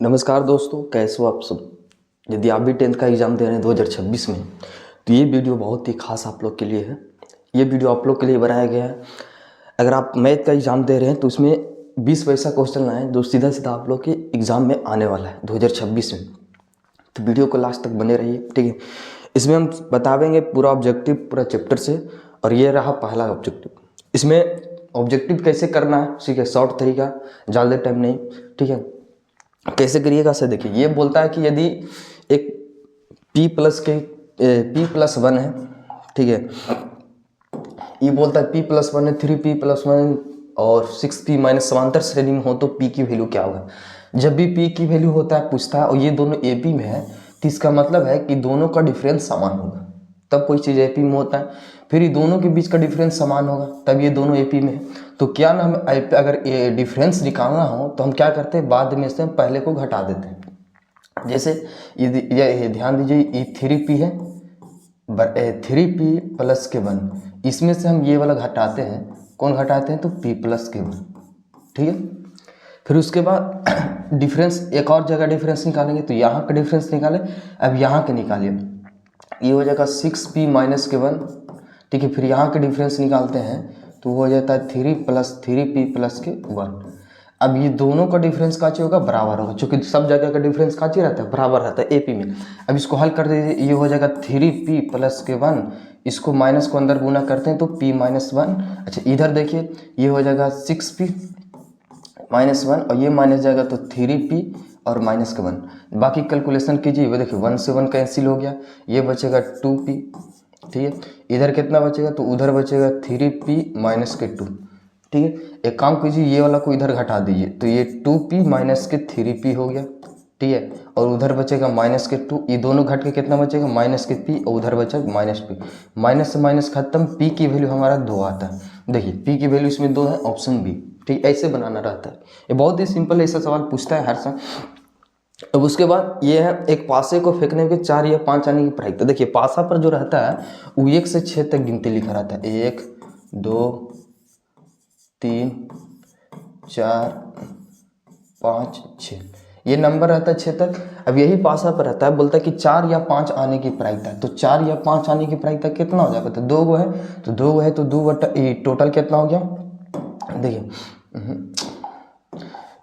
नमस्कार दोस्तों, कैसे हो आप सब। यदि आप भी 10th का एग्ज़ाम दे रहे हैं 2026 में, तो ये वीडियो बहुत ही खास आप लोग के लिए है। ये वीडियो आप लोग के लिए बनाया गया है। अगर आप मैथ का एग्ज़ाम दे रहे हैं तो इसमें 20 वैसा क्वेश्चन आए जो सीधा सीधा आप लोग के एग्ज़ाम में आने वाला है 2026 में। तो वीडियो को लास्ट तक बने रहिए, ठीक है। इसमें हम बतावेंगे पूरा ऑब्जेक्टिव पूरा चैप्टर से, और ये रहा पहला ऑब्जेक्टिव। इसमें ऑब्जेक्टिव कैसे करना है, ठीक है, शॉर्ट तरीका, ज़्यादा टाइम नहीं, ठीक है। कैसे करिएगा सर, देखिए ये बोलता है कि यदि एक p+1 है, ठीक है। ये बोलता है p+1 है, 3p+1 और 6p माइनस समांतर श्रेणी में हो तो p की वैल्यू क्या होगा। जब भी p की वैल्यू होता है पूछता है और ये दोनों AP में है, तो इसका मतलब है कि दोनों का डिफरेंस समान होगा, तब कोई चीज़ AP में होता है। फिर ये दोनों के बीच का डिफरेंस समान होगा, तब ये दोनों AP में है। तो क्या नाम है, अगर ये डिफरेंस निकालना हो तो हम क्या करते हैं, बाद में से हम पहले को घटा देते हैं। जैसे ये ध्यान दीजिए, ये 3p है, 3p+1, इसमें से हम ये वाला घटाते हैं। कौन घटाते हैं, तो p+1, ठीक है। फिर उसके बाद डिफरेंस, एक और जगह डिफरेंस निकालेंगे, तो यहाँ का डिफरेंस निकालें। अब यहाँ के निकालिए, ये हो जाएगा 6p-1, ठीक है। फिर यहाँ के डिफरेंस निकालते हैं तो हो जाता है 3p+1। अब ये दोनों का डिफरेंस काची होगा, बराबर होगा, क्योंकि सब जगह का डिफरेंस काची रहता है, बराबर रहता है AP में। अब इसको हल कर दीजिए, ये हो जाएगा 3p+1, इसको माइनस को अंदर गुना करते हैं तो p-1। अच्छा इधर देखिए, ये हो जाएगा 6p-1 और ये माइनस जाएगा तो 3p और -1। बाकी कैलकुलेशन कीजिए, वो देखिए 1 से 1 कैंसिल हो गया, ये बचेगा 2p, ठीक है। इधर कितना बचेगा, तो उधर बचेगा 3p-2, ठीक है। एक काम कीजिए, ये वाला को इधर घटा दीजिए, तो ये 2p-3p हो गया, ठीक है। और उधर बचेगा -2, ये दोनों घट के कितना बचेगा, -p, और उधर बचेगा -p। माइनस से माइनस खत्म, p की वैल्यू हमारा 2 आता है। देखिए p की वैल्यू इसमें 2 है, ऑप्शन बी, ठीक। ऐसे बनाना रहता है, ये बहुत ही सिंपल ऐसा सवाल पूछता है हर साल। अब उसके बाद ये है, एक पासे को फेंकने के 4 या 5 आने की प्रायिकता। देखिए पासा पर जो रहता है वो 1 से 6 तक गिनती लिखा रहता है, 1 2 3 4 5 6, ये नंबर रहता है 6 तक। अब यही पासा पर रहता है, बोलता है कि 4 या 5 आने की प्रायिकता है। तो 4 या 5 आने की प्रायिकता कितना हो जाएगा, तो 2 गो है, तो 2 गो है तो 2 बटा टोटल कितना हो गया। देखिए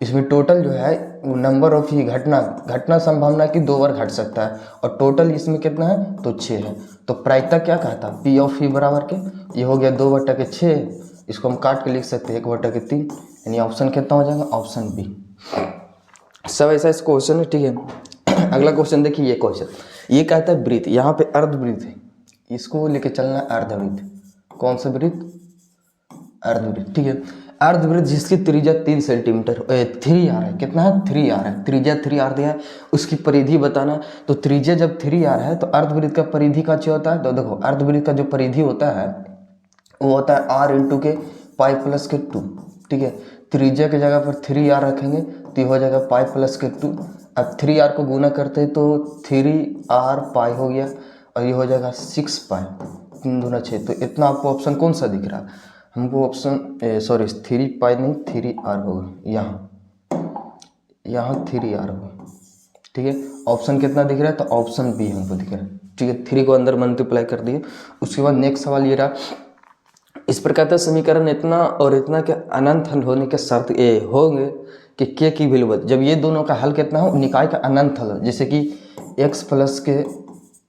इसमें टोटल जो है वो नंबर ऑफ ही घटना संभावना की 2 बार घट सकता है, और टोटल इसमें कितना है, तो 6 है। तो प्रायिकता क्या कहता है, P ऑफ ही बराबर के, ये हो गया 2/6, इसको हम काट के लिख सकते हैं 1/3, यानी ऑप्शन कितना हो जाएगा, ऑप्शन बी। सब ऐसा इस क्वेश्चन है, ठीक है। अगला क्वेश्चन देखिए, ये क्वेश्चन ये कहता है वृत्त, यहाँ पे अर्धवृत्त है, इसको लेके चलना है अर्धवृत्त। कौन सा वृत्त, अर्धवृत्त, ठीक है। अर्धवृत्त जिसकी त्रिज्या 3 सेंटीमीटर 3r है, कितना है, 3r है, त्रिज्या 3r दिया है, उसकी परिधि बताना। तो त्रिज्या जब 3r है तो अर्धवृत्त का परिधि का क्या होता है, तो देखो अर्धवृत्त का जो परिधि होता है वो होता है r × के π+2, ठीक है। त्रिज्या की जगह पर 3r रखेंगे तो ये हो जाएगा π+2। अब 3r को गुना करते हैं तो 3r π हो गया, और ये हो जाएगा 6π, 3 दूना 6। तो इतना आपको ऑप्शन कौन सा दिख रहा है, हमको ऑप्शन 3π नहीं 3r होगा, यहाँ 3r होगा, ठीक है। ऑप्शन कितना दिख रहा है, तो ऑप्शन बी हमको दिख रहा है, ठीक है। 3 को अंदर मल्टीप्लाई कर दिए। उसके बाद नेक्स्ट सवाल ये रहा, इस प्रकार का समीकरण इतना और इतना के अनंत हल होने के शर्त ये होंगे कि k की वैल्यू बता। जब ये दोनों का हल कितना हो, निकाय का अनंत हल, जैसे कि x + के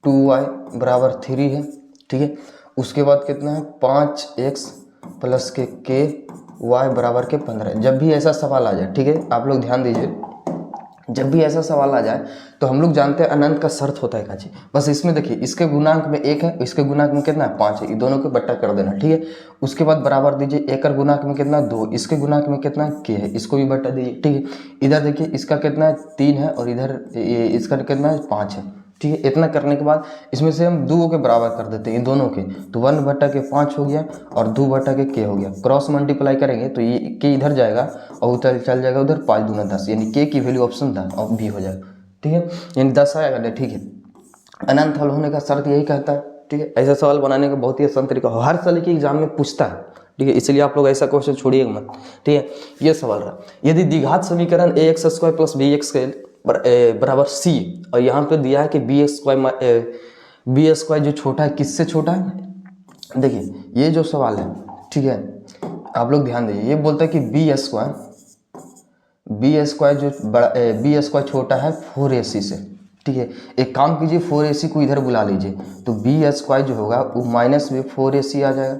2y = 3 है, ठीक है। उसके बाद कितना है, 5x + के y = 15। जब भी ऐसा सवाल आ जाए, ठीक है, आप लोग ध्यान दीजिए, जब भी ऐसा सवाल आ जाए तो हम लोग जानते हैं अनंत का शर्त होता है काची। बस इसमें देखिए, इसके गुणांक में 1 है, इसके गुणांक में कितना है, 5 है, ये दोनों को बट्टा कर देना, ठीक है। उसके बाद बराबर दीजिए, 1 का गुणांक में कितना 2, इसके गुणांक में कितना k है, इसको भी बट्टा दीजिए, ठीक है। इधर देखिए इसका कितना है 3 है, और इधर इसका कितना है 5 है, ठीक है। इतना करने के बाद इसमें से हम 2 के बराबर कर देते हैं इन दोनों के, तो 1/5 हो गया और 2/k हो गया। क्रॉस मल्टीप्लाई करेंगे तो ये k इधर जाएगा और उधर चल जाएगा उधर, 5 दूना 10, यानी k की वैल्यू ऑप्शन 10 और बी हो जाएगा, ठीक है। यानी 10 आएगा, ठीक है। अनंत हल होने का शर्त यही कहता है, ठीक है। ऐसा सवाल बनाने का बहुत ही आसान तरीका हर साल के एग्जाम में पूछता है, ठीक है। इसलिए आप लोग ऐसा क्वेश्चन छोड़िएगा मत, ठीक है। ये सवाल रहा, यदि द्विघात समीकरण ax² + bx के बराबर सी, और यहाँ पे दिया है कि बी स्क्वायर जो छोटा है किससे छोटा है। देखिए ये जो सवाल है, ठीक है, आप लोग ध्यान दीजिए, ये बोलता है कि बी स्क्वायर जो बड़ा बी स्क्वायर छोटा है 4ac से, ठीक है। एक काम कीजिए 4ac को इधर बुला लीजिए, तो बी स्क्वायर जो होगा वो माइनस में 4ac आ जाएगा,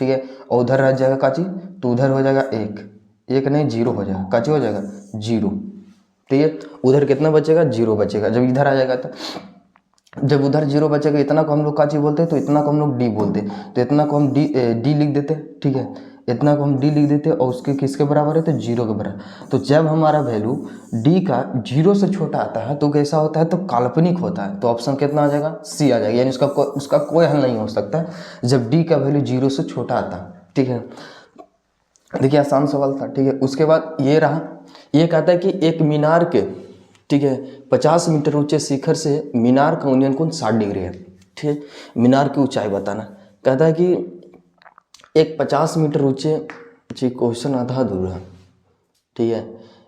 ठीक है, और उधर रह जाएगा काची, तो उधर हो जाएगा एक नहीं 0 हो जाएगा, काची हो जाएगा 0, ठीक है। उधर कितना बचेगा 0 बचेगा, जब इधर आ जाएगा तो जब उधर 0 बचेगा, इतना को हम लोग काची बोलते हैं, तो इतना को हम लोग डी बोलते हैं, तो इतना को हम डी लिख देते हैं, ठीक है, इतना को हम डी लिख देते हैं, और उसके किसके बराबर है, तो 0 के बराबर। तो जब हमारा वैल्यू डी का 0 से छोटा आता है तो कैसा होता है, तो काल्पनिक होता है, तो ऑप्शन कितना आ जाएगा, सी आ जाएगा, यानी उसका कोई हल नहीं हो सकता जब डी का वैल्यू 0 से छोटा आता है, ठीक है। देखिए आसान सवाल था, ठीक है। उसके बाद ये रहा, ये कहता है कि एक मीनार के, ठीक है, 50 मीटर ऊंचे शिखर से मीनार का उन्नयन कोण 60 डिग्री है, ठीक है। मीनार की ऊंचाई बताना, कहता है कि एक 50 मीटर ऊंचे, जी क्वेश्चन आधा अधूरा है, ठीक है।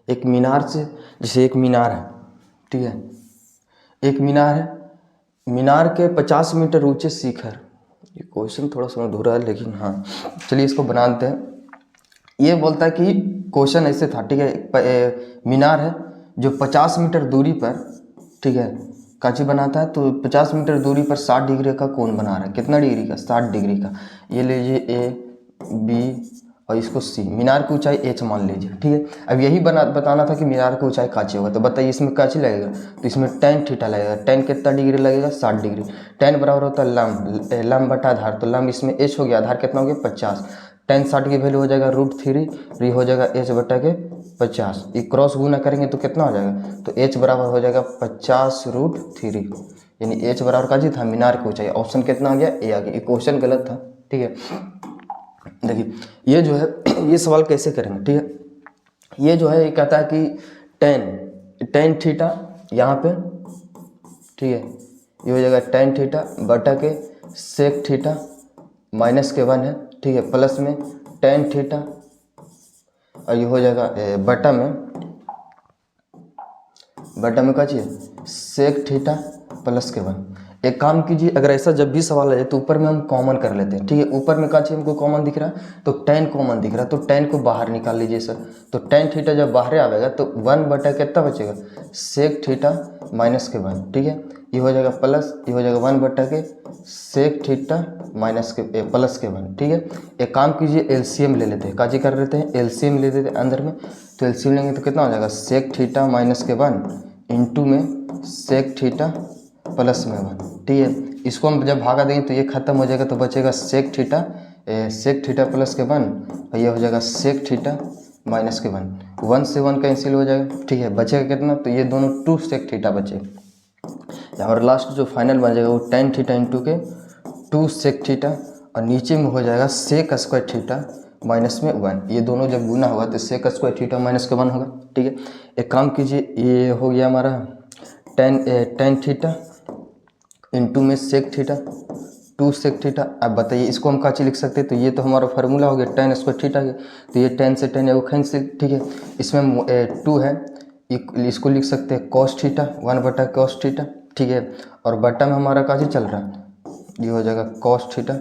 एक मीनार से, जैसे एक मीनार है, ठीक है, एक मीनार है, मीनार के 50 मीटर ऊंचे शिखर, ये क्वेश्चन थोड़ा सा अधूरा है, लेकिन हाँ चलिए इसको बनाते हैं। ये बोलता है कि क्वेश्चन ऐसे था, ठीक है, मीनार है जो 50 मीटर दूरी पर, ठीक है, काची बनाता है, तो 50 मीटर दूरी पर 60 डिग्री का कोण बना रहा है, कितना डिग्री का, 60 डिग्री का। ये लीजिए ए बी और इसको सी, मीनार की ऊंचाई एच मान लीजिए, ठीक है। अब यही बताना था कि मीनार की ऊंचाई काची होगा, तो बताइए इसमें काची लगेगा, तो इसमें tan थीटा लगेगा, tan कितना डिग्री लगेगा, 60 डिग्री। tan बराबर होता है लंब बटा आधार, तो लंब इसमें h हो गया, आधार कितना हो गया 50, tan 60 की वैल्यू हो जाएगा √3 हो जाएगा h बटा के 50, ये क्रॉस गुना करेंगे तो कितना हो जाएगा, तो h बराबर हो जाएगा 50√3, यानी h बराबर का जी था मीनार की ऊंचाई। ऑप्शन कितना आ गया, ए आ गया, ये क्वेश्चन गलत था, ठीक है। देखिए ये जो है ये सवाल कैसे करेंगे, ठीक है। ये जो है ये कहता है कि tan थीटा यहाँ पे, ठीक है, ये हो जाएगा tan थीटा बटा के sec थीटा माइनस के 1 है, ठीक है, प्लस में tan थीटा, और ये हो जाएगा बटा में क्या चाहिए, sec थीटा प्लस के 1। एक काम कीजिए, अगर ऐसा जब भी सवाल आ जाए तो ऊपर में हम कॉमन कर लेते हैं, ठीक है। ऊपर में क्या चाहिए हमको, कॉमन दिख रहा है, तो tan कॉमन दिख रहा है, तो tan को बाहर निकाल लीजिए सर, तो tan थीटा जब बाहर आवेगा तो 1 बटा कितना बचेगा, sec थीटा माइनस के 1, ठीक है, ये हो जाएगा प्लस, ये हो जाएगा 1 बटा के sec थीटा माइनस के प्लस के 1, ठीक है। एक काम कीजिए एलसीएम ले लेते हैं, काजी कर लेते हैं, एलसीएम ले लेते हैं अंदर में, तो एलसीएम लेंगे तो कितना हो जाएगा, sec थीटा माइनस के 1 इंटू में sec थीटा प्लस में 1, ठीक है। इसको हम जब भागा देंगे तो ये खत्म हो जाएगा, तो बचेगा sec थीटा प्लस के 1, और ये हो जाएगा sec थीटा माइनस के 1 से 1 कैंसिल हो जाएगा, ठीक है। बचेगा कितना, तो ये दोनों 2 sec थीटा बचेगा, और लास्ट जो फाइनल बन जाएगा वो tan थीटा इंटू के 2 sec थीटा, और नीचे में हो जाएगा sec स्क्वायर थीटा माइनस में 1, ये दोनों जब गुना होगा तो sec स्क्वायर थीटा माइनस के 1 होगा, ठीक है। एक काम कीजिए, ये हो गया हमारा tan थीटा इंटू में sec थीटा 2 sec थीटा। अब बताइए इसको हम काची लिख सकते हैं, तो ये तो हमारा फार्मूला हो गया tan स्क्वायर थीटा के, तो ये tan से tan वो कैंसिल, ठीक है। इसमें 2 है, इसको लिख सकते हैं cos थीटा 1 बटा cos थीटा, ठीक है, और बटा में हमारा काची चल रहा है, ये हो जाएगा cos थीटा,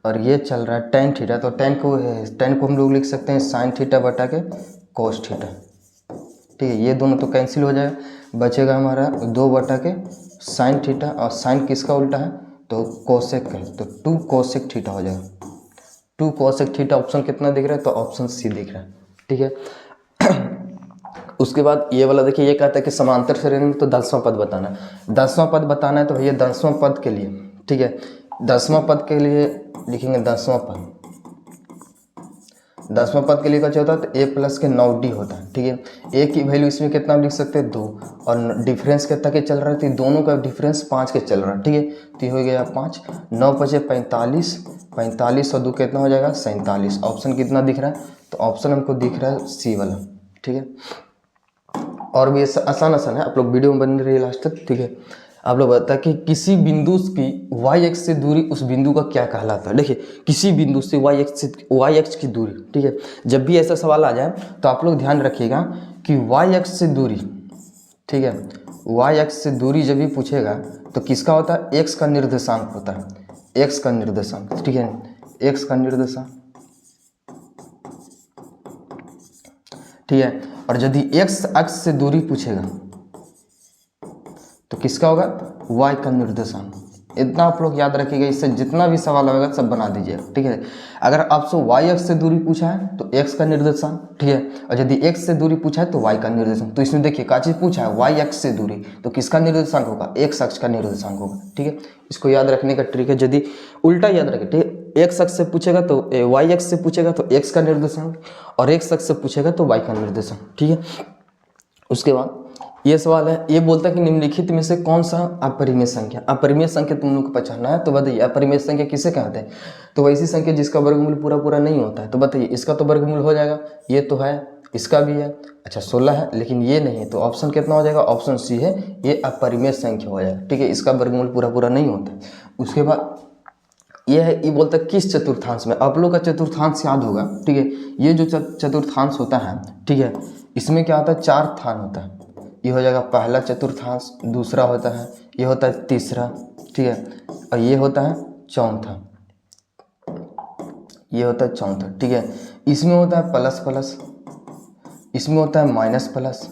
और ये चल रहा है tan थीटा, तो tan को हम लोग लिख सकते हैं sin थीटा बटा के cos थीटा, ठीक है। ये दोनों तो कैंसिल हो जाएगा, बचेगा हमारा 2 बटा के sin थीटा, और sin किसका उल्टा है, तो कोसेक है, तो 2 कोसेक थीटा हो जाएगा, 2 कोसेक थीटा। ऑप्शन कितना दिख रहा है, तो ऑप्शन सी दिख रहा है, ठीक है। उसके बाद ये वाला देखिए, ये कहता है कि समांतर श्रेणी में तो 10वां पद बताना है, 10वां पद बताना है, तो ये 10वां पद के लिए, ठीक है, 10वां पद के लिए लिखेंगे 10वां पद, 10वां पद के लिए क्या होता है, तो a प्लस के 9d होता है, ठीक है। a की वैल्यू इसमें कितना लिख सकते हैं 2, और डिफरेंस कितना के चल रहा है, तो दोनों का डिफरेंस 5 के चल रहा है, ठीक है। तो ये हो गया 5, 9 बचे 45, 45 और 2 कितना हो जाएगा 47। ऑप्शन कितना दिख रहा है, तो ऑप्शन हमको दिख रहा है सी वाला, ठीक है। और भी आसान है, आप लोग वीडियो में बन रही है लास्ट तक, ठीक है। आप लोग बताया कि किसी बिंदु की y एक्स से दूरी उस बिंदु का क्या कहलाता है। देखिए किसी बिंदु से y एक्स की दूरी, ठीक है, जब भी ऐसा सवाल आ जाए तो आप लोग ध्यान रखिएगा कि y एक्स से दूरी, ठीक है। वाई एक्स से दूरी जब भी पूछेगा तो किसका होता है, एक्स का निर्देशांक होता है, एक्स का निर्देशांक, ठीक है, एक्स का निर्देशांक, ठीक है। और यदि एक्स अक्ष से दूरी पूछेगा तो किसका होगा, वाई का निर्देशांक। इतना आप लोग याद रखिएगा, इससे जितना भी सवाल होगा सब बना दीजिएगा, ठीक है। अगर आपसे वाई एक्स से दूरी पूछा है तो एक्स का निर्देशांक, ठीक है, और यदि एक्स से दूरी पूछा है तो वाई का निर्देशांक। तो इसमें देखिए क्या चीज़ पूछा है, वाई एक्स से दूरी, तो किसका निर्देशांक होगा, एक्स अक्ष का निर्देशांक होगा, ठीक है। इसको याद रखने का ट्रिक है, यदि उल्टा याद रखें, ठीक है, एक्स अक्ष से पूछेगा तो वाई एक्स से पूछेगा तो एक्स का निर्देशांक, और एक्स अक्ष से पूछेगा तो वाई का निर्देशांक, ठीक है। उसके बाद ये सवाल है, ये बोलता है कि निम्नलिखित में से कौन सा अपरिमेय संख्या, अपरिमेय संख्या तुम लोग को पहचानना है। तो बताइए अपरिमेय संख्या किसे कहते हैं, तो वैसी संख्या जिसका वर्गमूल पूरा पूरा नहीं होता है। तो बताइए इसका तो वर्गमूल हो जाएगा, ये तो है, इसका भी है, अच्छा 16 है, लेकिन ये नहीं है, तो ऑप्शन कितना हो जाएगा, ऑप्शन सी है, ये अपरिमेय संख्या हो जाएगा, ठीक है, इसका वर्गमूल पूरा पूरा नहीं होता। उसके बाद ये है, ये बोलता है किस चतुर्थांश में, आप लोग का चतुर्थांश याद होगा, ठीक है। ये जो चतुर्थांश होता है, ठीक है, इसमें क्या होता है, 4 स्थान होता है। ये हो जाएगा पहला चतुर्थांश, दूसरा होता है, ये होता है तीसरा, ठीक है, और ये होता है चौथा, ये होता है चौथा, ठीक है। इसमें होता है प्लस प्लस, इसमें होता है माइनस प्लस,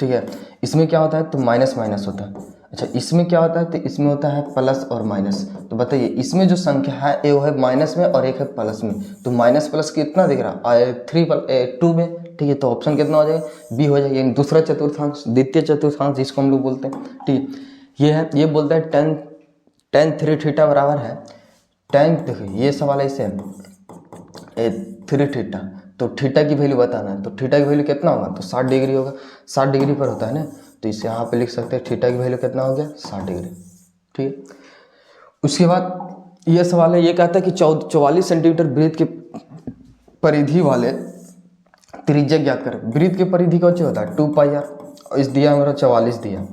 ठीक है, इसमें क्या होता है तो माइनस माइनस होता है। अच्छा इसमें क्या होता है, तो इसमें होता है प्लस और माइनस। तो बताइए इसमें जो संख्या है एक है माइनस में और एक है प्लस में, तो माइनस प्लस कितना दिख रहा है, 2 में, ठीक है। तो ऑप्शन कितना हो जाएगा, बी हो जाएगा, यानी दूसरा चतुर्थांश, द्वितीय चतुर्थांश जिसको हम लोग बोलते हैं, ठीक। ये है, ये बोलता है tan 3 थीटा बराबर है tan, देखिए ये सवाल ऐसे है 3 थीटा, तो थीटा की वैल्यू बताना है, तो थीटा की वैल्यू कितना होगा, तो 60 डिग्री होगा, 60 डिग्री पर होता है ना, तो इसे यहाँ पे लिख सकते हैं थीटा की वैल्यू कितना हो गया, 60 डिग्री, ठीक है। उसके बाद ये सवाल है, ये कहता है कि 44 सेंटीमीटर वृत्त के परिधि वाले त्रिज्या ज्ञात करें। वृत्त की परिधि कौन सी होता है, 2 पाई आर, इस दिया हमारा 44 दिया,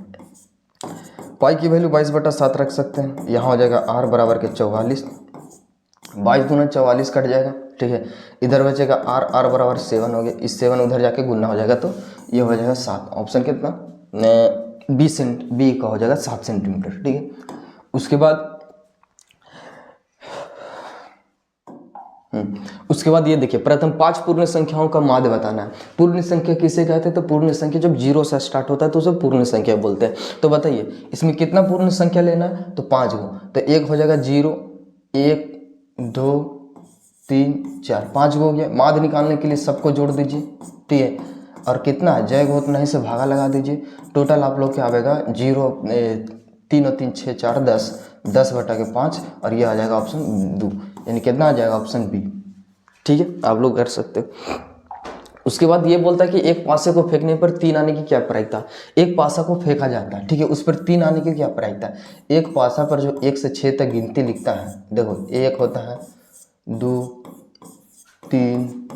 पाई की वैल्यू 22/7 रख सकते हैं, यहाँ हो जाएगा r बराबर के 44, 22 दूना 44 कट जाएगा, ठीक है, इधर बचेगा r बराबर 7 हो गया, इस 7 उधर जाके गुना हो जाएगा, तो ये हो जाएगा 7, ऑप्शन कितना, बी का हो जाएगा 7 सेंटीमीटर, ठीक है। उसके बाद ये देखिए, प्रथम 5 पूर्ण संख्याओं का माध्य बताना है। पूर्ण संख्या किसे कहते हैं, तो पूर्ण संख्या जब 0 से स्टार्ट होता है तो उसे पूर्ण संख्या बोलते हैं। तो बताइए इसमें कितना पूर्ण संख्या लेना है, तो 5 गो, तो एक हो जाएगा 0, 1, 2, 3, 4, 5 गो हो गया। माध्य निकालने के लिए सबको जोड़ दीजिए, ठीक है, और कितना है, जय गोत नहीं से भागा लगा दीजिए, टोटल आप लोग क्या आएगा 0, 3 और 3 6 4 10, 10/5, और ये आ जाएगा ऑप्शन 2, यानी कितना आ जाएगा ऑप्शन बी, ठीक है, आप लोग कर सकते हो। उसके बाद ये बोलता है कि एक पासे को फेंकने पर 3 आने की क्या प्रायिकता, एक पासा को फेंका जाता है, ठीक है, उस पर 3 आने की क्या प्रायिकता। एक पासा पर जो 1 से 6 तक गिनती लिखता है, देखो 1 होता है, 2, 3,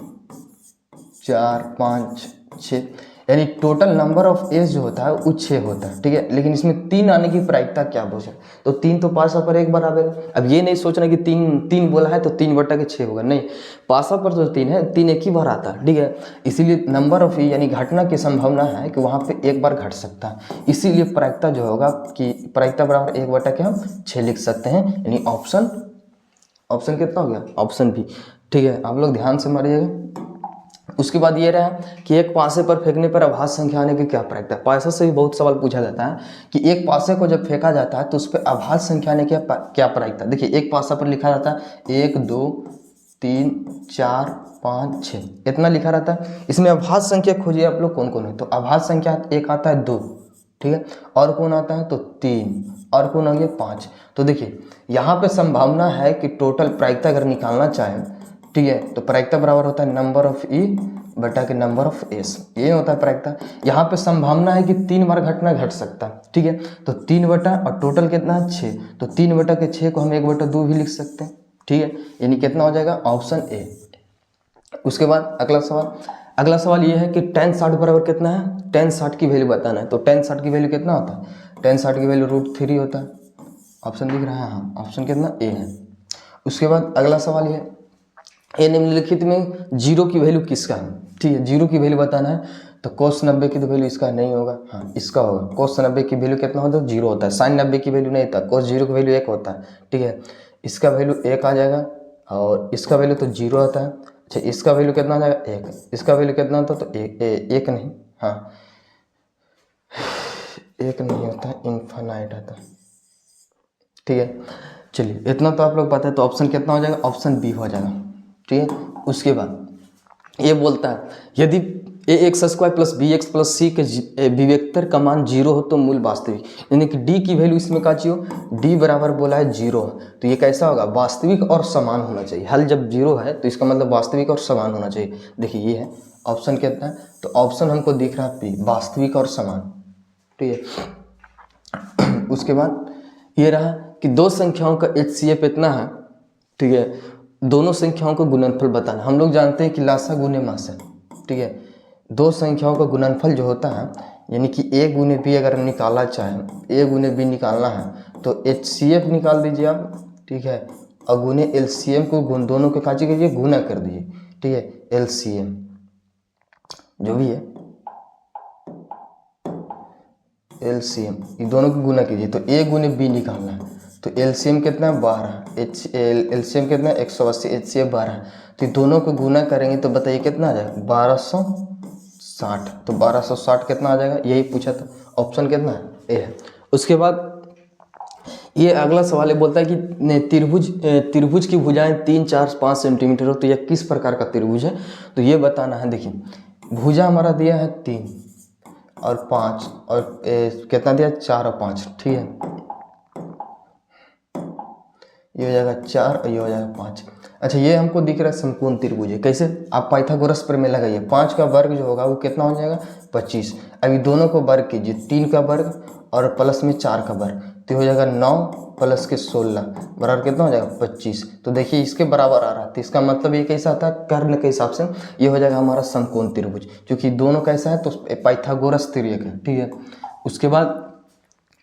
4, 5, 6, यानी टोटल नंबर ऑफ एज जो होता है वो 6 होता है, ठीक है, लेकिन इसमें 3 आने की प्रायिकता क्या पूछा, तो 3 तो पासा पर एक बार आएगा। अब ये नहीं सोचना कि 3 बोला है तो 3/6 होगा, नहीं, पासा पर जो 3 है 3 एक ही बार आता है, ठीक है, इसीलिए नंबर ऑफ यानी घटना की संभावना है कि वहाँ पे एक बार घट सकता है, इसीलिए प्रायिकता जो होगा कि प्रायिकता बराबर 1/6 लिख सकते हैं, यानी ऑप्शन कितना हो गया, ऑप्शन बी, ठीक है, आप लोग ध्यान से मारिएगा। उसके बाद ये रहा कि एक पासे पर फेंकने पर अभाज्य संख्या आने की क्या प्रायिकता है। पासे से भी बहुत सवाल पूछा जाता है कि एक पासे को जब फेंका जाता है तो उस पर अभाज्य संख्या आने की क्या प्रायिकता। देखिए एक पासा पर लिखा रहता है 1, 2, 3, 4, 5, 6, इतना लिखा रहता है। इसमें अभाज्य संख्या खोजिए आप लोग कौन कौन है, तो अभाज्य संख्या एक आता है 2, ठीक है, और कौन आता है तो 3, और कौन आ गया 5। तो देखिए यहाँ पे संभावना है कि टोटल प्रायिकता अगर निकालना चाहें, ठीक है, तो प्रायिकता बराबर होता है नंबर ऑफ ई बटा के नंबर ऑफ एस, ये होता है प्रायिकता। यहाँ पे संभावना है कि 3 बार घटना घट सकता है, ठीक है, तो 3 बटा और टोटल कितना है 6, तो 3/6 को हम 1/2 भी लिख सकते हैं, ठीक है, यानी कितना हो जाएगा ऑप्शन ए। उसके बाद अगला सवाल ये है कि tan 60 बराबर कितना है, tan 60 की वैल्यू बताना है। तो tan 60 की वैल्यू कितना होता है, tan 60 की वैल्यू √3 होता है, ऑप्शन दिख रहा है, हाँ, ऑप्शन कितना ए है। उसके बाद अगला सवाल ये निम्नलिखित में 0 की वैल्यू किसका है, ठीक है, 0 की वैल्यू बताना है। तो cos 90 की तो वैल्यू इसका नहीं होगा, हाँ इसका होगा। cos 90 की वैल्यू कितना होता है, 0 होता है। sin 90 की वैल्यू नहीं होता, cos 0 की वैल्यू 1 होता है, ठीक है। इसका वैल्यू 1 आ जाएगा और इसका वैल्यू तो 0 आता है। अच्छा इसका वैल्यू कितना आ जाएगा, 1। इसका वैल्यू कितना होता है, तो एक नहीं, हाँ 1 नहीं होता है, इनफाइनाइट आता है, ठीक है। चलिए इतना तो आप लोग पता है, तो ऑप्शन कितना हो जाएगा, ऑप्शन बी हो जाएगा, ठीक है। उसके बाद ये बोलता है यदि ax² plus bx plus c के विवेक्तर का मान 0 हो तो मूल वास्तविक, यानी कि d की वैल्यू इसमें का चाहिए, d बराबर बोला है 0, तो ये कैसा होगा, वास्तविक और समान होना चाहिए। हल जब 0 है तो इसका मतलब वास्तविक और समान होना चाहिए। देखिए ये है ऑप्शन कितना है, तो ऑप्शन हमको दिख रहा है पी, वास्तविक और समान, ठीक है। उसके बाद ये रहा कि दो संख्याओं का HCF इतना है, ठीक है। दोनों संख्याओं का गुणनफल बताना, हम लोग जानते हैं कि लासा गुने मासा, ठीक है। दो संख्याओं का गुणनफल जो होता है, यानी कि a गुने b अगर निकाला चाहे, a गुने b निकालना है तो HCF निकाल दीजिए आप, ठीक है। और गुने LCM को दोनों के काजी कीजिए, गुना कर दीजिए, ठीक है। LCM जो भी है LCM, ये दोनों को गुना कीजिए, तो a गुने b निकालना है, तो LCM कितना है 12, LCM कितना है 180, HCF 12, तो दोनों को गुना करेंगे तो बताइए कितना आ जाएगा 1260, तो 1260 कितना आ जाएगा, यही पूछा था, ऑप्शन कितना है ए है। उसके बाद ये अगला सवाल ये बोलता है कि त्रिभुज की भुजाएं 3, 4, 5 सेंटीमीटर हो, तो यह किस प्रकार का त्रिभुज है, तो ये बताना है। देखिए भुजा हमारा दिया है 3 और 5 और कितना दिया 4 और 5, ठीक है। ये हो जाएगा 4 और ये हो जाएगा 5। अच्छा ये हमको दिख रहा है समकोण त्रिभुज है, कैसे, आप पाइथागोरस पर में लगाइए, 5 का वर्ग जो होगा वो कितना हो जाएगा 25। अभी दोनों को वर्ग कीजिए, 3 का वर्ग और प्लस में 4 का वर्ग, तो हो जाएगा 9 प्लस के 16 बराबर कितना हो जाएगा 25। तो देखिए इसके बराबर आ रहा है, तो इसका मतलब ये कैसा आता है, कर्ण के हिसाब से ये हो जाएगा हमारा समकोण त्रिभुज, क्योंकि दोनों कैसा है तो पाइथागोरस त्रियक है, ठीक है। उसके बाद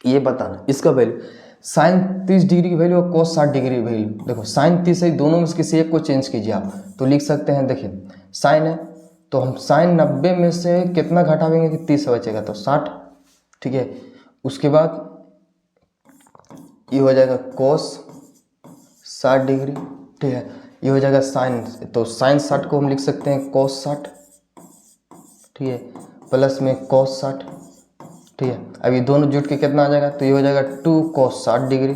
ये बताना इसका वैल्यू, साइन 30 डिग्री की वैल्यू और कोस 60 डिग्री की वैल्यू। देखो साइन 30 है, दोनों में से किसी एक को चेंज कीजिए आप, तो लिख सकते हैं, देखिए साइन है तो हम साइन 90 में से कितना घटावेंगे कि 30 बचेगा, तो 60, ठीक है। उसके बाद ये हो जाएगा कोस 60 डिग्री, ठीक है। ये हो जाएगा साइन, तो साइन 60 को हम लिख सकते हैं कोस 60, ठीक है, प्लस में कोस 60, ठीक है। अब ये दोनों जुट के कितना आ जाएगा, तो ये हो जाएगा 2 cos 60 डिग्री,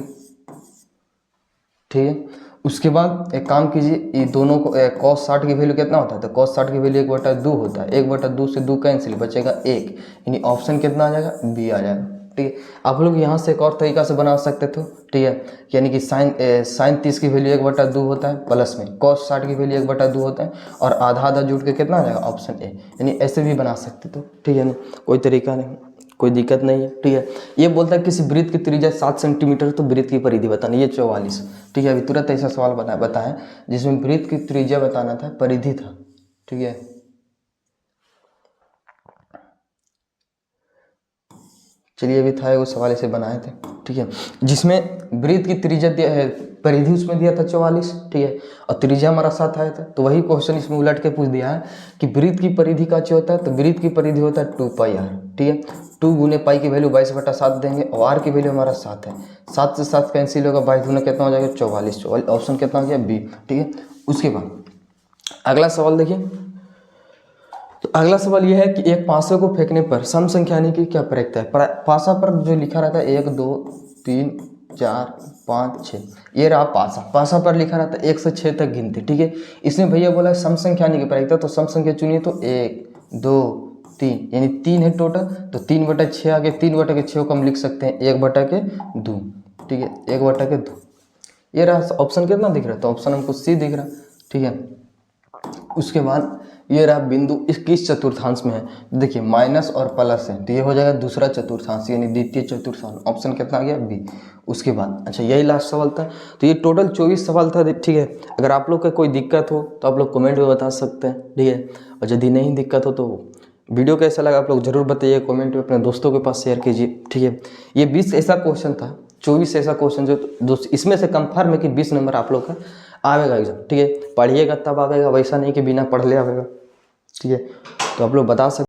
ठीक है। उसके बाद एक काम कीजिए, ये दोनों को cos 60 की वैल्यू कितना होता है, तो cos 60 की वैल्यू 1/2 होता है, 1/2 से 2 कैंसिल, बचेगा 1, यानी ऑप्शन कितना आ जाएगा बी आ जाएगा, ठीक है। आप लोग यहाँ से एक और तरीका से बना सकते थे, ठीक है, यानी कि साइन 30 की वैल्यू 1/2 होता है, प्लस में cos 60 की वैल्यू 1/2 होता है, और आधा आधा जुट के कितना आ जाएगा ऑप्शन ए, यानी ऐसे भी बना सकते थे, ठीक है ना, कोई तरीका नहीं, कोई दिक्कत नहीं है, ठीक है। ये बोलता है किसी वृत्त की त्रिज्या 7 सेंटीमीटर, तो वृत्त की परिधि बतानी, ये 44, ठीक है। अभी तुरंत ऐसा सवाल बताया जिसमें वृत्त की त्रिज्या बताना था, परिधि था, ठीक है। चलिए अभी था वो सवाल ऐसे बनाए थे, ठीक है, जिसमें वृत्त की त्रिज्या परिधि उसमें दिया था 44, ठीक है, और त्रिज्या हमारा 7 आया था, तो वही क्वेश्चन इसमें उलट के पूछ दिया है कि वृत्त की परिधि का क्या होता है, तो वृत्त की परिधि होता है 2πr, ठीक है। 2 गुने पाई की वैल्यू 22/7 देंगे, और r की वैल्यू हमारा 7 है, 7 से 7 कैंसिल होगा, 22 दूना कितना हो जाएगा 44, ऑप्शन कितना हो गया बी, ठीक है। उसके बाद अगला सवाल देखिए, तो अगला सवाल यह है कि एक पासे को फेंकने पर सम संख्या आने की क्या प्रक्रिया है। पासा पर जो लिखा रहता है 1 2 3 4 5 6, ये रहा पासा पर लिखा रहता है 1 से 6 तक गिनती, ठीक है। इसमें भैया बोला है सम संख्या आने की प्रक्रिया, तो सम संख्या चुनिए, तो 1 2 3, यानी 3 है टोटल, तो 3/6 आगे, 3/6 को हम लिख सकते हैं 1/2, ठीक है, 1/2। ये रहा ऑप्शन कितना दिख रहा है, तो ऑप्शन हमको सी दिख रहा, ठीक है। उसके बाद ये रहा बिंदु इस किस चतुर्थांश में है, देखिए माइनस और प्लस है, तो ये हो जाएगा दूसरा चतुर्थांश, यानी द्वितीय चतुर्थांश, ऑप्शन कितना आ गया बी। उसके बाद अच्छा यही लास्ट सवाल था, तो ये टोटल 24 सवाल था, ठीक है। अगर आप लोग का कोई दिक्कत हो तो आप लोग कमेंट में बता सकते हैं, ठीक है, और यदि नहीं दिक्कत हो तो वीडियो कैसा लगा आप लोग जरूर बताइए, कमेंट में अपने दोस्तों के पास शेयर कीजिए, ठीक है। ये 20 ऐसा क्वेश्चन था, 24 ऐसा क्वेश्चन जो दोस्त, इसमें से कंफर्म है कि 20 नंबर आप लोग का आवेगा एग्जाम, ठीक है। पढ़िएगा तब आवेगा, वैसा नहीं कि बिना पढ़ ले आवेगा, ठीक है। तो आप लोग बता सकते